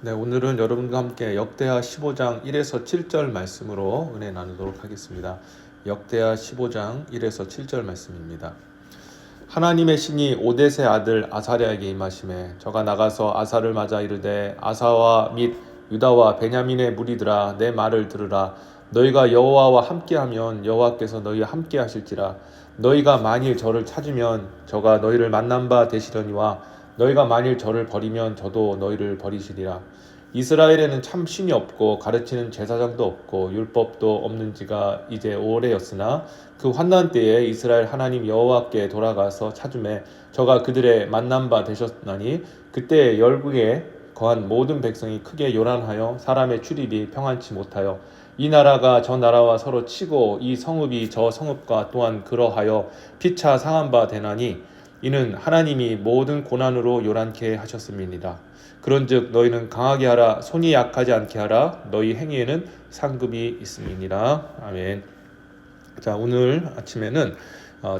네, 오늘은 여러분과 함께 역대하 15장 1에서 7절 말씀으로 은혜 나누도록 하겠습니다. 역대하 15장 1에서 7절 말씀입니다. 하나님의 신이 오뎃의 아들 아사랴에게 임하시매 저가 나가서 아사를 맞아 이르되 아사와 및 유다와 베냐민의 무리들아 내 말을 들으라. 너희가 여호와와 함께하면 여호와께서 너희와 함께하실지라. 너희가 만일 저를 찾으면 저가 너희를 만난 바 되시려니와 너희가 만일 저를 버리면 저도 너희를 버리시리라. 이스라엘에는 참 신이 없고 가르치는 제사장도 없고 율법도 없는 지가 이제 오래였으나 그 환난 때에 이스라엘 하나님 여호와께 돌아가서 찾음에 저가 그들의 만난 바 되셨나니 그때 열국에 거한 모든 백성이 크게 요란하여 사람의 출입이 평안치 못하여 이 나라가 저 나라와 서로 치고 이 성읍이 저 성읍과 또한 그러하여 피차 상한 바 되나니 이는 하나님이 모든 고난으로 요란케 하셨음이니라. 그런즉 너희는 강하게 하라. 손이 약하지 않게 하라. 너희 행위에는 상급이 있음이니라. 아멘. 자, 오늘 아침에는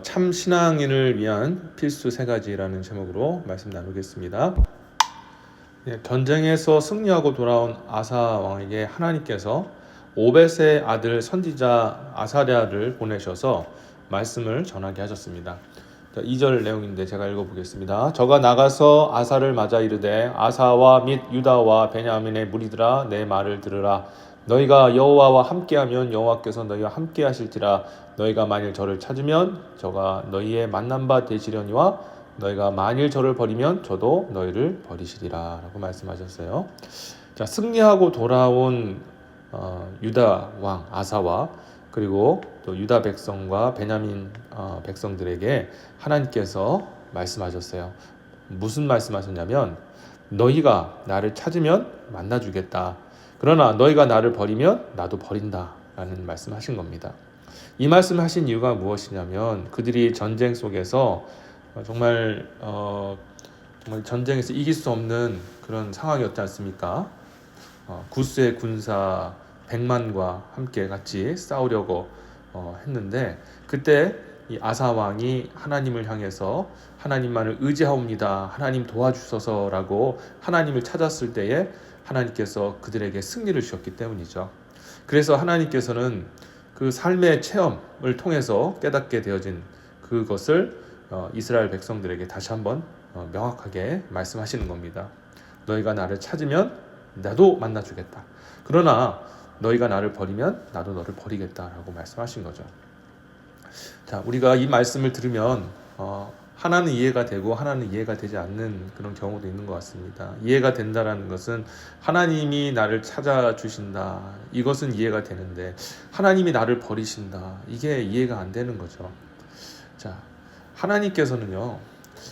참 신앙인을 위한 필수 세 가지라는 제목으로 말씀 나누겠습니다. 전쟁에서 승리하고 돌아온 아사 왕에게 하나님께서 오벳의 아들 선지자 아사랴를 보내셔서 말씀을 전하게 하셨습니다. 2절 내용인데 제가 읽어보겠습니다. 저가 나가서 아사를 맞아 이르되 아사와 및 유다와 베냐민의 무리들아 내 말을 들으라. 너희가 여호와와 함께하면 여호와께서 너희와 함께하실지라. 너희가 만일 저를 찾으면 저가 너희의 만난 바 되시려니와 너희가 만일 저를 버리면 저도 너희를 버리시리라 라고 말씀하셨어요. 자, 승리하고 돌아온 유다 왕 아사와 그리고 또 유다 백성과 베냐민 백성들에게 하나님께서 말씀하셨어요. 무슨 말씀하셨냐면 너희가 나를 찾으면 만나주겠다. 그러나 너희가 나를 버리면 나도 버린다 라는 말씀하신 겁니다. 이 말씀하신 이유가 무엇이냐면 그들이 전쟁 속에서 정말 전쟁에서 이길 수 없는 그런 상황이었지 않습니까? 구스의 군사 100만과 함께 같이 싸우려고 했는데 그때 이 아사 왕이 하나님을 향해서 하나님만을 의지하옵니다. 하나님 도와주소서라고 하나님을 찾았을 때에 하나님께서 그들에게 승리를 주셨기 때문이죠. 그래서 하나님께서는 그 삶의 체험을 통해서 깨닫게 되어진 그것을 이스라엘 백성들에게 다시 한번 명확하게 말씀하시는 겁니다. 너희가 나를 찾으면 나도 만나주겠다. 그러나 너희가 나를 버리면 나도 너를 버리겠다라고 말씀하신 거죠. 자, 우리가 이 말씀을 들으면 하나는 이해가 되고 하나는 이해가 되지 않는 그런 경우도 있는 것 같습니다. 이해가 된다라는 것은 하나님이 나를 찾아주신다. 이것은 이해가 되는데 하나님이 나를 버리신다. 이게 이해가 안 되는 거죠. 자, 하나님께서는요.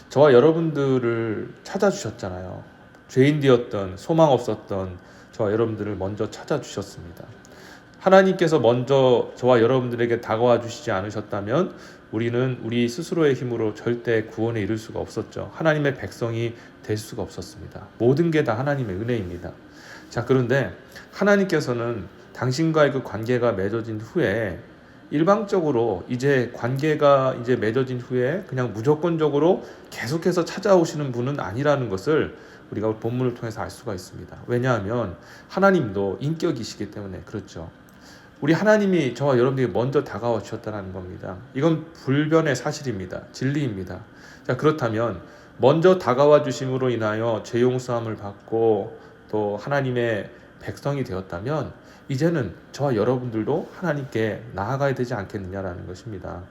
저와 여러분들을 찾아주셨잖아요. 죄인 되었던 소망 없었던 저와 여러분들을 먼저 찾아주셨습니다. 하나님께서 먼저 저와 여러분들에게 다가와 주시지 않으셨다면 우리는 우리 스스로의 힘으로 절대 구원에 이를 수가 없었죠. 하나님의 백성이 될 수가 없었습니다. 모든 게 다 하나님의 은혜입니다. 자, 그런데 하나님께서는 당신과의 그 관계가 맺어진 후에 일방적으로 이제 관계가 이제 맺어진 후에 그냥 무조건적으로 계속해서 찾아오시는 분은 아니라는 것을 우리가 본문을 통해서 알 수가 있습니다. 왜냐하면 하나님도 인격이시기 때문에 그렇죠. 우리 하나님이 저와 여러분들에게 먼저 다가와 주셨다는 겁니다. 이건 불변의 사실입니다. 진리입니다. 자, 그렇다면 먼저 다가와 주심으로 인하여 죄 용서함을 받고 또 하나님의 백성이 되었다면 이제는 저와 여러분들도 하나님께 나아가야 되지 않겠느냐라는 것입니다.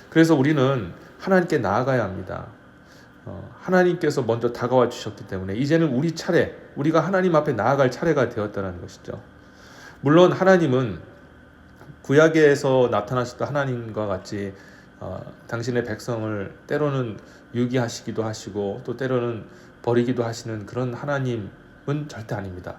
그래서 우리는 하나님께 나아가야 합니다. 하나님께서 먼저 다가와 주셨기 때문에 이제는 우리 차례, 우리가 하나님 앞에 나아갈 차례가 되었다는 것이죠. 물론 하나님은 구약에서 나타나셨던 하나님과 같이 당신의 백성을 때로는 유기하시기도 하시고 또 때로는 버리기도 하시는 그런 하나님은 절대 아닙니다.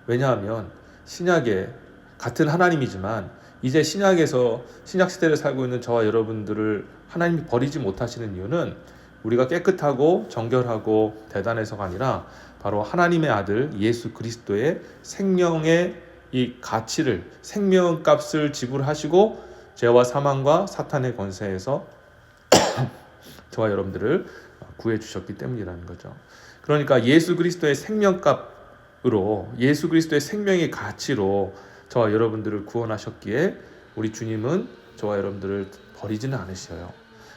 왜냐하면 신약에 같은 하나님이지만 이제 신약에서 신약시대를 살고 있는 저와 여러분들을 하나님이 버리지 못하시는 이유는 우리가 깨끗하고 정결하고 대단해서가 아니라 바로 하나님의 아들 예수 그리스도의 생명의 이 가치를 생명값을 지불하시고 죄와 사망과 사탄의 권세에서 저와 여러분들을 구해 주셨기 때문이라는 거죠. 그러니까 예수 그리스도의 생명값 예수 그리스도의 생명의 가치로 저와 여러분들을 구원하셨기에 우리 주님은 저와 여러분들을 버리지는 않으셔요.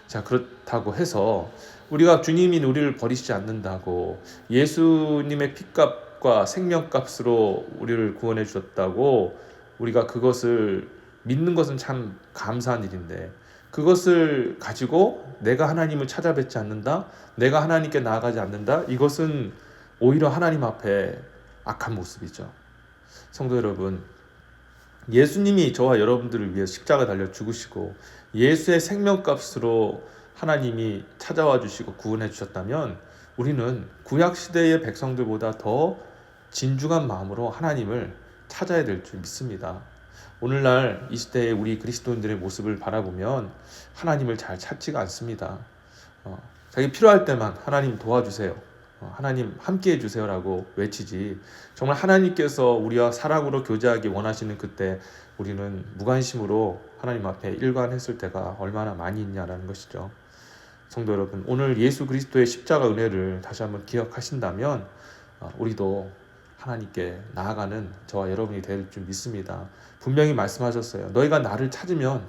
자, 그렇다고 해서 우리가 주님이 우리를 버리시지 않는다고, 예수님의 피값과 생명값으로 우리를 구원해 주셨다고 우리가 그것을 믿는 것은 참 감사한 일인데, 그것을 가지고 내가 하나님을 찾아뵙지 않는다, 내가 하나님께 나아가지 않는다, 이것은 오히려 하나님 앞에 악한 모습이죠. 성도 여러분, 예수님이 저와 여러분들을 위해 십자가 달려 죽으시고 예수의 생명값으로 하나님이 찾아와 주시고 구원해 주셨다면, 우리는 구약 시대의 백성들보다 더 진중한 마음으로 하나님을 찾아야 될 줄 믿습니다. 오늘날 이 시대의 우리 그리스도인들의 모습을 바라보면 하나님을 잘 찾지가 않습니다. 자기 필요할 때만 하나님 도와주세요, 하나님 함께해 주세요라고 외치지, 정말 하나님께서 우리와 사랑으로 교제하기 원하시는 그때 우리는 무관심으로 하나님 앞에 일관했을 때가 얼마나 많이 있냐라는 것이죠. 성도 여러분, 오늘 예수 그리스도의 십자가 은혜를 다시 한번 기억하신다면 우리도 하나님께 나아가는 저와 여러분이 될 줄 믿습니다. 분명히 말씀하셨어요. 너희가 나를 찾으면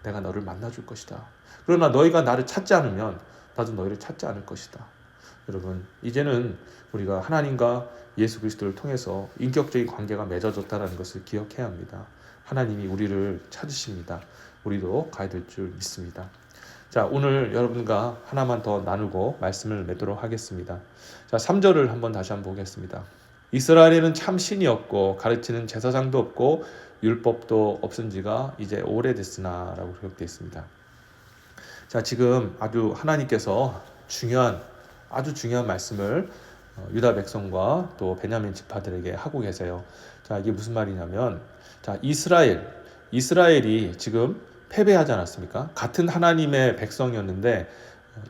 내가 너를 만나줄 것이다. 그러나 너희가 나를 찾지 않으면 나도 너희를 찾지 않을 것이다. 여러분, 이제는 우리가 하나님과 예수 그리스도를 통해서 인격적인 관계가 맺어졌다는 것을 기억해야 합니다. 하나님이 우리를 찾으십니다. 우리도 가야 될 줄 믿습니다. 자, 오늘 여러분과 하나만 더 나누고 말씀을 맺도록 하겠습니다. 자, 3절을 다시 한번 보겠습니다. 이스라엘에는 참 신이 없고 가르치는 제사장도 없고 율법도 없은 지가 이제 오래됐으나 라고 기록되어 있습니다. 자, 지금 하나님께서 아주 중요한 말씀을 유다 백성과 또 베냐민 지파들에게 하고 계세요. 자, 이게 무슨 말이냐면, 자, 이스라엘이 지금 패배하지 않았습니까? 같은 하나님의 백성이었는데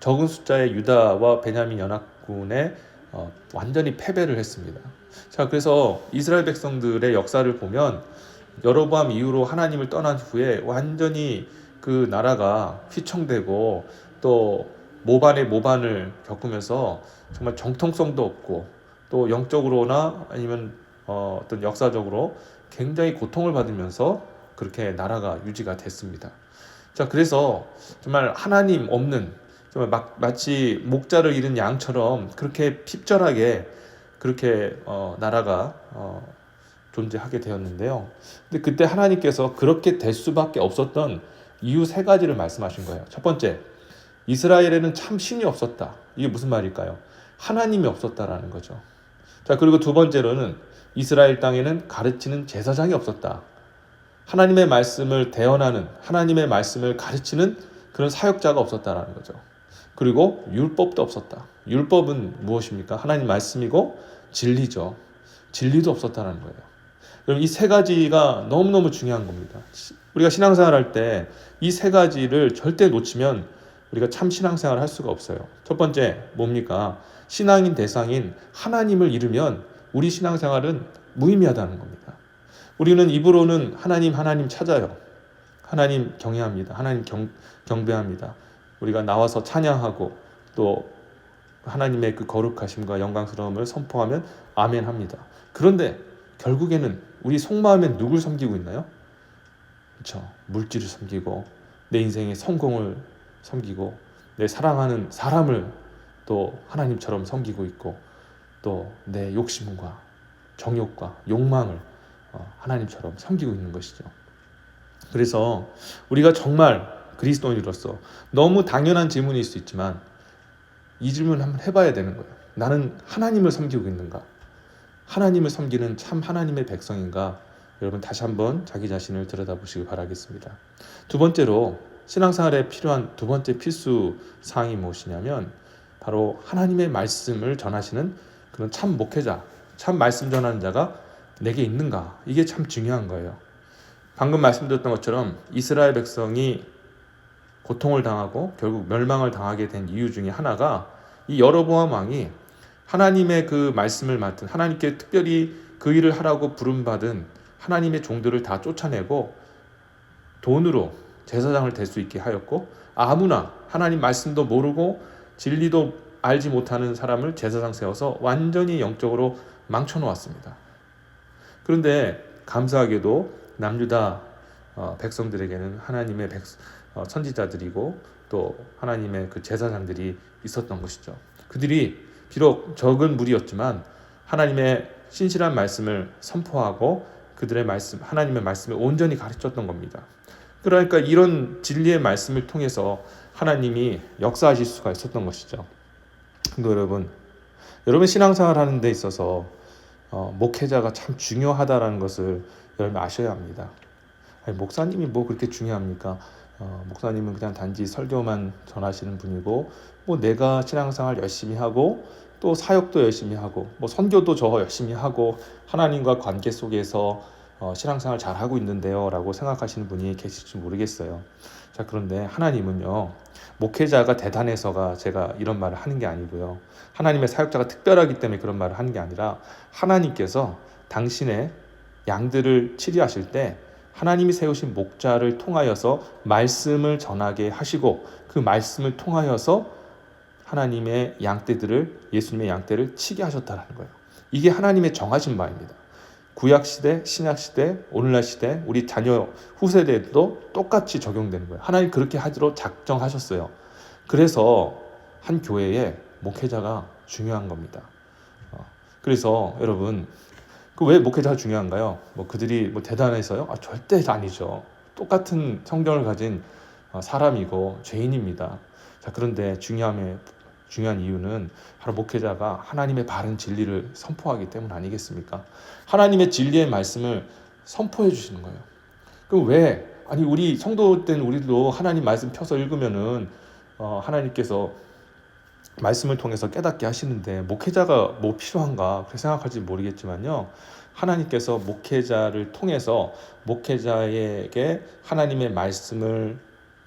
적은 숫자의 유다와 베냐민 연합군에 완전히 패배를 했습니다. 자, 그래서 이스라엘 백성들의 역사를 보면 여로보암 이후로 하나님을 떠난 후에 완전히 그 나라가 휘청되고 또 모반을 겪으면서 정말 정통성도 없고 또 영적으로나 아니면 어떤 역사적으로 굉장히 고통을 받으면서 그렇게 나라가 유지가 됐습니다. 자, 그래서 정말 하나님 없는, 정말 마치 목자를 잃은 양처럼 그렇게 핍절하게 그렇게 나라가 존재하게 되었는데요. 근데 그때 하나님께서 그렇게 될 수밖에 없었던 이유 3가지를 말씀하신 거예요. 첫 번째, 이스라엘에는 참 신이 없었다. 이게 무슨 말일까요? 하나님이 없었다라는 거죠. 자, 그리고 두 번째로는 이스라엘 땅에는 가르치는 제사장이 없었다. 하나님의 말씀을 대언하는, 하나님의 말씀을 가르치는 그런 사역자가 없었다라는 거죠. 그리고 율법도 없었다. 율법은 무엇입니까? 하나님 말씀이고 진리죠. 진리도 없었다는 거예요. 여러분, 이 3가지가 너무너무 중요한 겁니다. 우리가 신앙생활 할 때 이 3가지를 절대 놓치면 우리가 참 신앙생활을 할 수가 없어요. 첫 번째 뭡니까? 신앙인 대상인 하나님을 잃으면 우리 신앙생활은 무의미하다는 겁니다. 우리는 입으로는 하나님 찾아요. 하나님 경외합니다. 하나님 경배합니다. 우리가 나와서 찬양하고 또 하나님의 그 거룩하심과 영광스러움을 선포하면 아멘 합니다. 그런데 결국에는 우리 속마음엔 누굴 섬기고 있나요? 그렇죠. 물질을 섬기고 내 인생의 성공을 섬기고 내 사랑하는 사람을 또 하나님처럼 섬기고 있고 또 내 욕심과 정욕과 욕망을 하나님처럼 섬기고 있는 것이죠. 그래서 우리가 정말 그리스도인으로서 너무 당연한 질문일 수 있지만 이 질문을 한번 해봐야 되는 거예요. 나는 하나님을 섬기고 있는가? 하나님을 섬기는 참 하나님의 백성인가? 여러분, 다시 한번 자기 자신을 들여다보시기 바라겠습니다. 두 번째로 신앙생활에 필요한 두 번째 필수 사항이 무엇이냐면 바로 하나님의 말씀을 전하시는 그런 참 목회자, 참 말씀 전하는 자가 내게 있는가? 이게 참 중요한 거예요. 방금 말씀드렸던 것처럼 이스라엘 백성이 고통을 당하고 결국 멸망을 당하게 된 이유 중에 하나가 이 여로보암 왕이 하나님의 그 말씀을 맡은, 하나님께 특별히 그 일을 하라고 부름받은 하나님의 종들을 다 쫓아내고 돈으로 제사장을 될 수 있게 하였고, 아무나 하나님 말씀도 모르고 진리도 알지 못하는 사람을 제사장 세워서 완전히 영적으로 망쳐놓았습니다. 그런데 감사하게도 남유다 백성들에게는 하나님의 선지자들이고 또 하나님의 그 제사장들이 있었던 것이죠. 그들이 비록 적은 무리였지만 하나님의 신실한 말씀을 선포하고 그들의 하나님의 말씀을 온전히 가르쳤던 겁니다. 그러니까 이런 진리의 말씀을 통해서 하나님이 역사하실 수가 있었던 것이죠. 근데 여러분 신앙생활 하는 데 있어서 목회자가 참 중요하다라는 것을 여러분 아셔야 합니다. 아니, 목사님이 뭐 그렇게 중요합니까? 목사님은 그냥 단지 설교만 전하시는 분이고 뭐 내가 신앙생활 열심히 하고 또 사역도 열심히 하고 뭐 선교도 저 열심히 하고 하나님과 관계 속에서 신앙생활 잘 하고 있는데요 라고 생각하시는 분이 계실지 모르겠어요. 자, 그런데 하나님은요, 목회자가 대단해서가 제가 이런 말을 하는 게 아니고요, 하나님의 사역자가 특별하기 때문에 그런 말을 하는 게 아니라 하나님께서 당신의 양들을 치리하실 때 하나님이 세우신 목자를 통하여서 말씀을 전하게 하시고 그 말씀을 통하여서 하나님의 양떼들을, 예수님의 양떼를 치게 하셨다는 거예요. 이게 하나님의 정하신 바입니다. 구약시대, 신약시대, 오늘날 시대, 우리 자녀 후세대에도 똑같이 적용되는 거예요. 하나님 그렇게 하도록 작정하셨어요. 그래서 한 교회에 목회자가 중요한 겁니다. 그래서 여러분, 왜 목회자가 중요한가요? 뭐 그들이 뭐 대단해서요? 절대 아니죠. 똑같은 성경을 가진 사람이고 죄인입니다. 자, 그런데 중요한 이유는 바로 목회자가 하나님의 바른 진리를 선포하기 때문 아니겠습니까? 하나님의 진리의 말씀을 선포해 주시는 거예요. 그럼 우리 성도 때는 우리도 하나님 말씀 펴서 읽으면은 하나님께서 말씀을 통해서 깨닫게 하시는데 목회자가 뭐 필요한가 그렇게 생각할지 모르겠지만요, 하나님께서 목회자를 통해서 목회자에게 하나님의 말씀을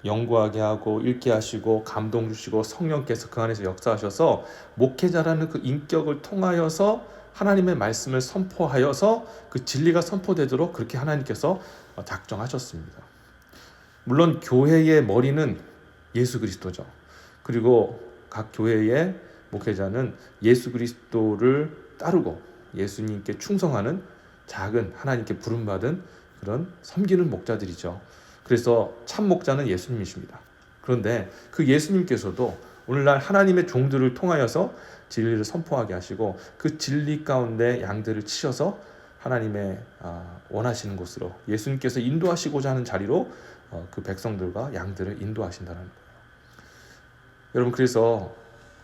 연구하게 하고 읽게 하시고 감동 주시고 성령께서 그 안에서 역사하셔서 목회자라는 그 인격을 통하여서 하나님의 말씀을 선포하여서 그 진리가 선포되도록 그렇게 하나님께서 작정하셨습니다. 물론 교회의 머리는 예수 그리스도죠. 그리고 각 교회의 목회자는 예수 그리스도를 따르고 예수님께 충성하는 작은 하나님께 부름받은 그런 섬기는 목자들이죠. 그래서 참 목자는 예수님이십니다. 그런데 그 예수님께서도 오늘날 하나님의 종들을 통하여서 진리를 선포하게 하시고 그 진리 가운데 양들을 치셔서 하나님의 원하시는 곳으로 예수님께서 인도하시고자 하는 자리로 그 백성들과 양들을 인도하신다는 거예요. 여러분, 그래서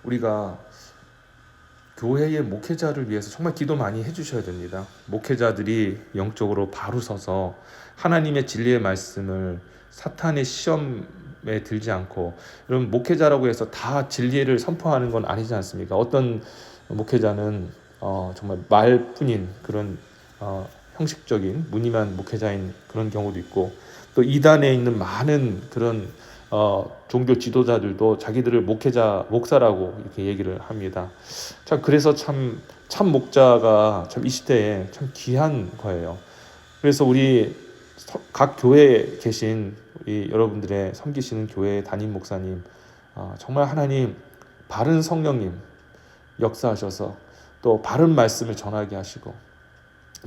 우리가 교회의 목회자를 위해서 정말 기도 많이 해주셔야 됩니다. 목회자들이 영적으로 바로 서서 하나님의 진리의 말씀을 사탄의 시험에 들지 않고, 여러분 목회자라고 해서 다 진리를 선포하는 건 아니지 않습니까? 어떤 목회자는 정말 말뿐인 그런 형식적인 무늬만 목회자인 그런 경우도 있고, 또 이단에 있는 많은 그런 종교 지도자들도 자기들을 목사라고 이렇게 얘기를 합니다. 참 그래서 참 목자가 참 이 시대에 참 귀한 거예요. 그래서 우리 각 교회에 계신 우리 여러분들의 섬기시는 교회 담임 목사님, 정말 하나님 바른 성령님 역사하셔서 또 바른 말씀을 전하게 하시고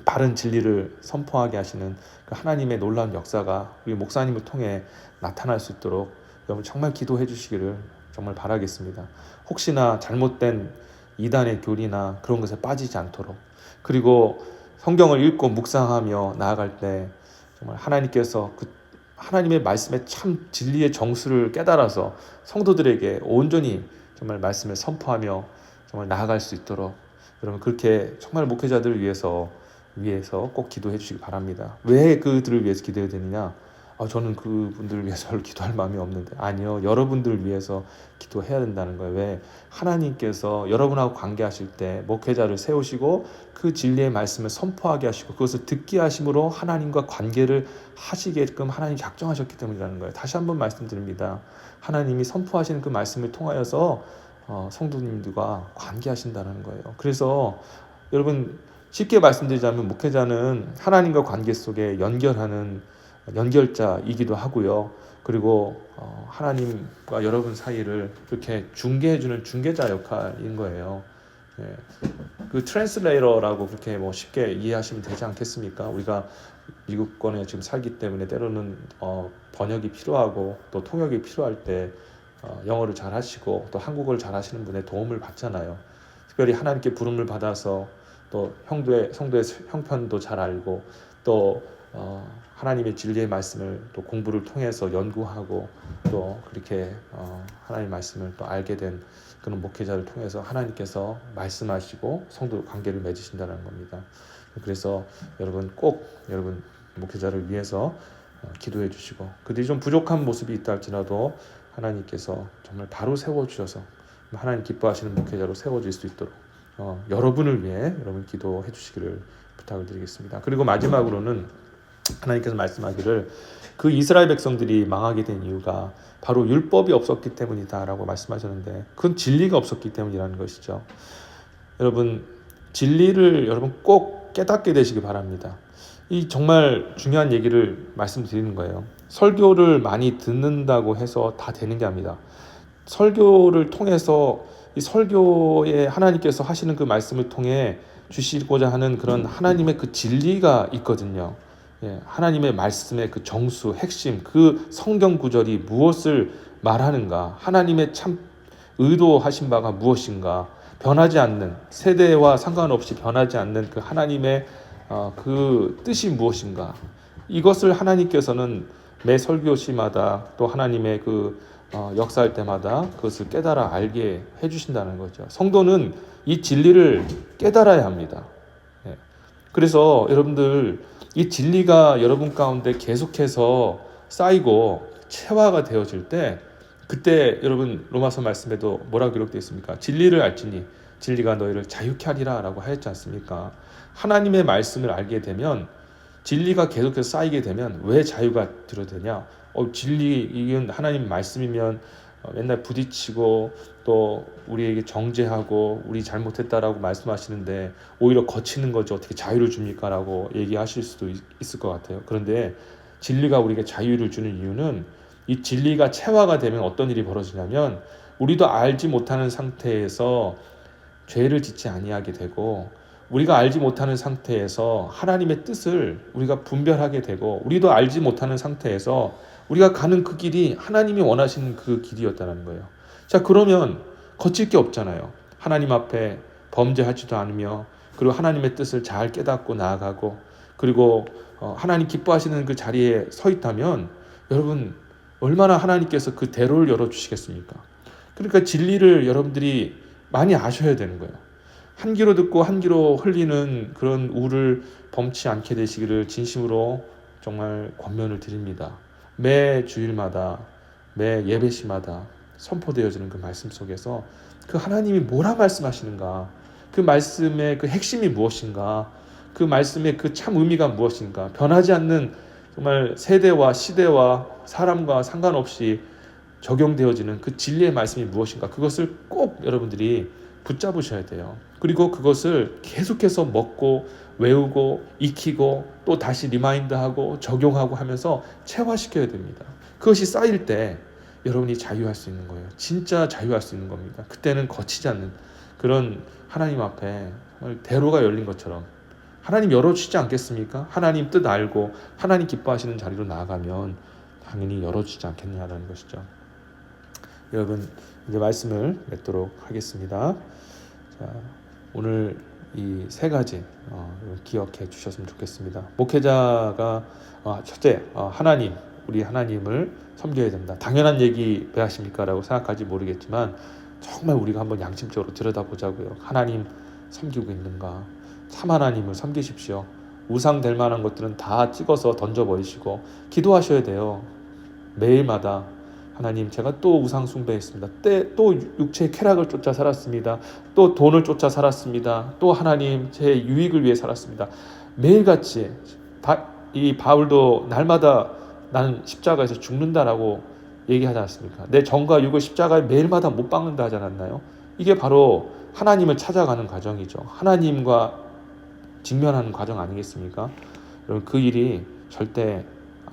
바른 진리를 선포하게 하시는 그 하나님의 놀라운 역사가 우리 목사님을 통해 나타날 수 있도록 여러분 정말 기도해 주시기를 정말 바라겠습니다. 혹시나 잘못된 이단의 교리나 그런 것에 빠지지 않도록, 그리고 성경을 읽고 묵상하며 나아갈 때 정말 하나님께서 그 하나님의 말씀의 참 진리의 정수를 깨달아서 성도들에게 온전히 정말 말씀을 선포하며 정말 나아갈 수 있도록 여러분 그렇게 정말 목회자들을 위해서 꼭 기도해 주시기 바랍니다. 왜 그들을 위해서 기도해야 되느냐? 저는 그분들을 위해서 별로 기도할 마음이 없는데, 아니요, 여러분들을 위해서 기도해야 된다는 거예요. 왜? 하나님께서 여러분하고 관계하실 때 목회자를 세우시고 그 진리의 말씀을 선포하게 하시고 그것을 듣게 하심으로 하나님과 관계를 하시게끔 하나님이 작정하셨기 때문이라는 거예요. 다시 한번 말씀드립니다. 하나님이 선포하시는 그 말씀을 통하여서 성도님들과 관계하신다는 거예요. 그래서 여러분 쉽게 말씀드리자면 목회자는 하나님과 관계 속에 연결하는 연결자이기도 하고요. 그리고 하나님과 여러분 사이를 이렇게 중개해주는 중개자 역할인 거예요. 예. 그 트랜스레이터라고 그렇게 뭐 쉽게 이해하시면 되지 않겠습니까? 우리가 미국권에 지금 살기 때문에 때로는 번역이 필요하고 또 통역이 필요할 때 영어를 잘 하시고 또 한국어를 잘 하시는 분의 도움을 받잖아요. 특별히 하나님께 부름을 받아서 또 성도의 형편도 잘 알고 또 하나님의 진리의 말씀을 또 공부를 통해서 연구하고 또 그렇게 하나님의 말씀을 또 알게 된 그런 목회자를 통해서 하나님께서 말씀하시고 성도 관계를 맺으신다는 겁니다. 그래서 여러분 목회자를 위해서 기도해 주시고 그들이 좀 부족한 모습이 있다 할지라도 하나님께서 정말 바로 세워주셔서 하나님 기뻐하시는 목회자로 세워질 수 있도록 여러분을 위해 여러분 기도해 주시기를 부탁을 드리겠습니다. 그리고 마지막으로는 하나님께서 말씀하기를 그 이스라엘 백성들이 망하게 된 이유가 바로 율법이 없었기 때문이다라고 말씀하셨는데 그건 진리가 없었기 때문이라는 것이죠. 여러분 진리를 여러분 꼭 깨닫게 되시기 바랍니다. 이 정말 중요한 얘기를 말씀드리는 거예요. 설교를 많이 듣는다고 해서 다 되는 게 아닙니다. 설교를 통해서 이 설교에 하나님께서 하시는 그 말씀을 통해 주시고자 하는 그런 하나님의 그 진리가 있거든요. 예, 하나님의 말씀의 그 정수, 핵심, 그 성경 구절이 무엇을 말하는가, 하나님의 참 의도하신 바가 무엇인가, 변하지 않는 세대와 상관없이 변하지 않는 그 하나님의 그 뜻이 무엇인가, 이것을 하나님께서는 매 설교시마다 또 하나님의 그 역사할 때마다 그것을 깨달아 알게 해주신다는 거죠. 성도는 이 진리를 깨달아야 합니다. 예. 그래서 여러분들 이 진리가 여러분 가운데 계속해서 쌓이고 체화가 되어질 때 그때 여러분 로마서 말씀에도 뭐라고 기록되어 있습니까? 진리를 알지니 진리가 너희를 자유케 하리라 라고 하였지 않습니까? 하나님의 말씀을 알게 되면 진리가 계속해서 쌓이게 되면 왜 자유가 들어되냐? 진리 이건 하나님 말씀이면 맨날 부딪히고 또 우리에게 정죄하고 우리 잘못했다라고 말씀하시는데 오히려 거치는 거지 어떻게 자유를 줍니까? 라고 얘기하실 수도 있을 것 같아요. 그런데 진리가 우리에게 자유를 주는 이유는 이 진리가 체화가 되면 어떤 일이 벌어지냐면 우리도 알지 못하는 상태에서 죄를 짓지 아니하게 되고 우리가 알지 못하는 상태에서 하나님의 뜻을 우리가 분별하게 되고 우리도 알지 못하는 상태에서 우리가 가는 그 길이 하나님이 원하시는 그 길이었다는 거예요. 자, 그러면 거칠 게 없잖아요. 하나님 앞에 범죄하지도 않으며 그리고 하나님의 뜻을 잘 깨닫고 나아가고 그리고 하나님 기뻐하시는 그 자리에 서 있다면 여러분 얼마나 하나님께서 그 대로를 열어주시겠습니까? 그러니까 진리를 여러분들이 많이 아셔야 되는 거예요. 한 귀로 듣고 한 귀로 흘리는 그런 우를 범치 않게 되시기를 진심으로 정말 권면을 드립니다. 매 주일마다 매 예배시마다 선포되어지는 그 말씀 속에서 그 하나님이 뭐라 말씀하시는가, 그 말씀의 그 핵심이 무엇인가, 그 말씀의 그 참 의미가 무엇인가, 변하지 않는 정말 세대와 시대와 사람과 상관없이 적용되어지는 그 진리의 말씀이 무엇인가, 그것을 꼭 여러분들이 붙잡으셔야 돼요. 그리고 그것을 계속해서 먹고 외우고 익히고 또 다시 리마인드하고 적용하고 하면서 체화시켜야 됩니다. 그것이 쌓일 때 여러분이 자유할 수 있는 거예요. 진짜 자유할 수 있는 겁니다. 그때는 거치지 않는 그런 하나님 앞에 정말 대로가 열린 것처럼 하나님 열어주시지 않겠습니까? 하나님 뜻 알고 하나님 기뻐하시는 자리로 나아가면 당연히 열어주지 않겠냐라는 것이죠. 여러분 이제 말씀을 맺도록 하겠습니다. 자, 오늘 이 세 가지 기억해 주셨으면 좋겠습니다. 목회자가 첫째 하나님, 우리 하나님을 섬겨야 된다. 당연한 얘기 왜 하십니까? 라고 생각할지 모르겠지만 정말 우리가 한번 양심적으로 들여다보자고요. 하나님 섬기고 있는가? 참 하나님을 섬기십시오. 우상 될 만한 것들은 다 찍어서 던져버리시고 기도하셔야 돼요. 매일마다 하나님 제가 또 우상 숭배했습니다. 또 육체의 쾌락을 쫓아 살았습니다. 또 돈을 쫓아 살았습니다. 또 하나님 제 유익을 위해 살았습니다. 매일같이 이 바울도 날마다 나는 십자가에서 죽는다라고 얘기하지 않습니까? 내 정과 육을 십자가에 매일마다 못 박는다 하지 않았나요? 이게 바로 하나님을 찾아가는 과정이죠. 하나님과 직면하는 과정 아니겠습니까? 여러분 그 일이 절대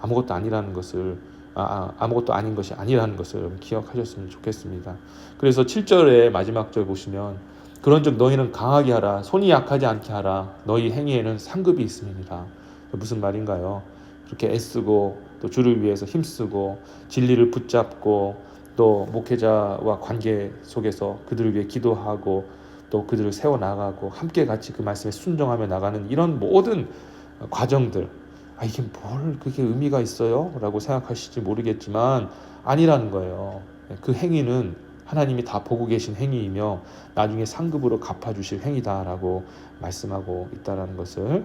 아무것도 아니라는 것을 아무것도 아닌 것이 아니라는 것을 여러분 기억하셨으면 좋겠습니다. 그래서 7절의 마지막 절 보시면 그런즉 너희는 강하게 하라. 손이 약하지 않게 하라. 너희 행위에는 상급이 있음이니라. 무슨 말인가요? 그렇게 애쓰고 또 주를 위해서 힘쓰고 진리를 붙잡고 또 목회자와 관계 속에서 그들을 위해 기도하고 또 그들을 세워나가고 함께 같이 그 말씀에 순종하며 나가는 이런 모든 과정들, 이게 뭘 그게 의미가 있어요? 라고 생각하실지 모르겠지만 아니라는 거예요. 그 행위는 하나님이 다 보고 계신 행위이며 나중에 상급으로 갚아주실 행위다라고 말씀하고 있다는 것을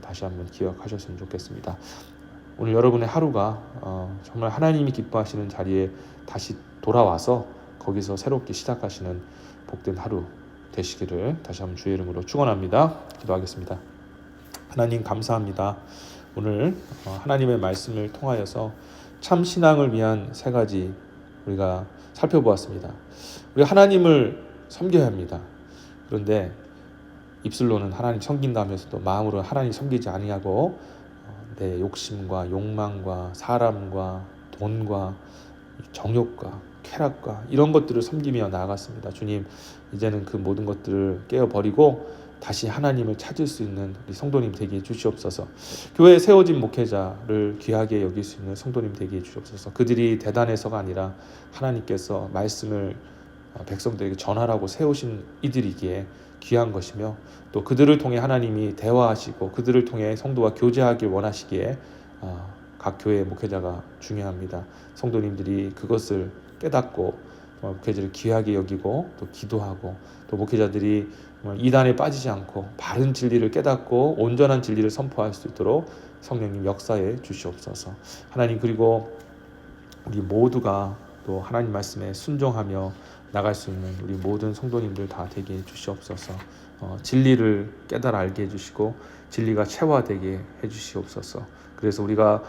다시 한번 기억하셨으면 좋겠습니다. 오늘 여러분의 하루가 정말 하나님이 기뻐하시는 자리에 다시 돌아와서 거기서 새롭게 시작하시는 복된 하루 되시기를 다시 한번 주의 이름으로 축원합니다. 기도하겠습니다. 하나님 감사합니다. 오늘 하나님의 말씀을 통하여서 참 신앙을 위한 세 가지 우리가 살펴보았습니다. 우리가 하나님을 섬겨야 합니다. 그런데 입술로는 하나님 섬긴다 하면서도 마음으로 하나님 섬기지 아니하고 내 욕심과 욕망과 사람과 돈과 정욕과 쾌락과 이런 것들을 섬기며 나아갔습니다. 주님, 이제는 그 모든 것들을 깨어버리고 다시 하나님을 찾을 수 있는 우리 성도님 되게 해주시옵소서. 교회에 세워진 목회자를 귀하게 여길 수 있는 성도님 되게 해주시옵소서. 그들이 대단해서가 아니라 하나님께서 말씀을 백성들에게 전하라고 세우신 이들이기에 귀한 것이며 또 그들을 통해 하나님이 대화하시고 그들을 통해 성도와 교제하길 원하시기에 각 교회의 목회자가 중요합니다. 성도님들이 그것을 깨닫고 목회자를 귀하게 여기고 또 기도하고 또 목회자들이 이단에 빠지지 않고 바른 진리를 깨닫고 온전한 진리를 선포할 수 있도록 성령님 역사해 주시옵소서. 하나님, 그리고 우리 모두가 또 하나님 말씀에 순종하며 나갈 수 있는 우리 모든 성도님들 다 되게 해주시옵소서. 진리를 깨달아 알게 해주시고 진리가 체화되게 해주시옵소서. 그래서 우리가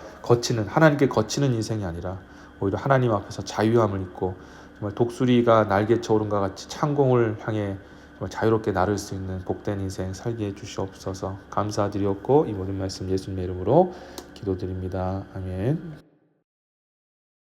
하나님께 거치는 인생이 아니라 오히려 하나님 앞에서 자유함을 입고 정말 독수리가 날개쳐 오른과 같이 창공을 향해 정말 자유롭게 나를 수 있는 복된 인생 살게 해주시옵소서. 감사드리옵고 이 모든 말씀 예수님의 이름으로 기도드립니다. 아멘.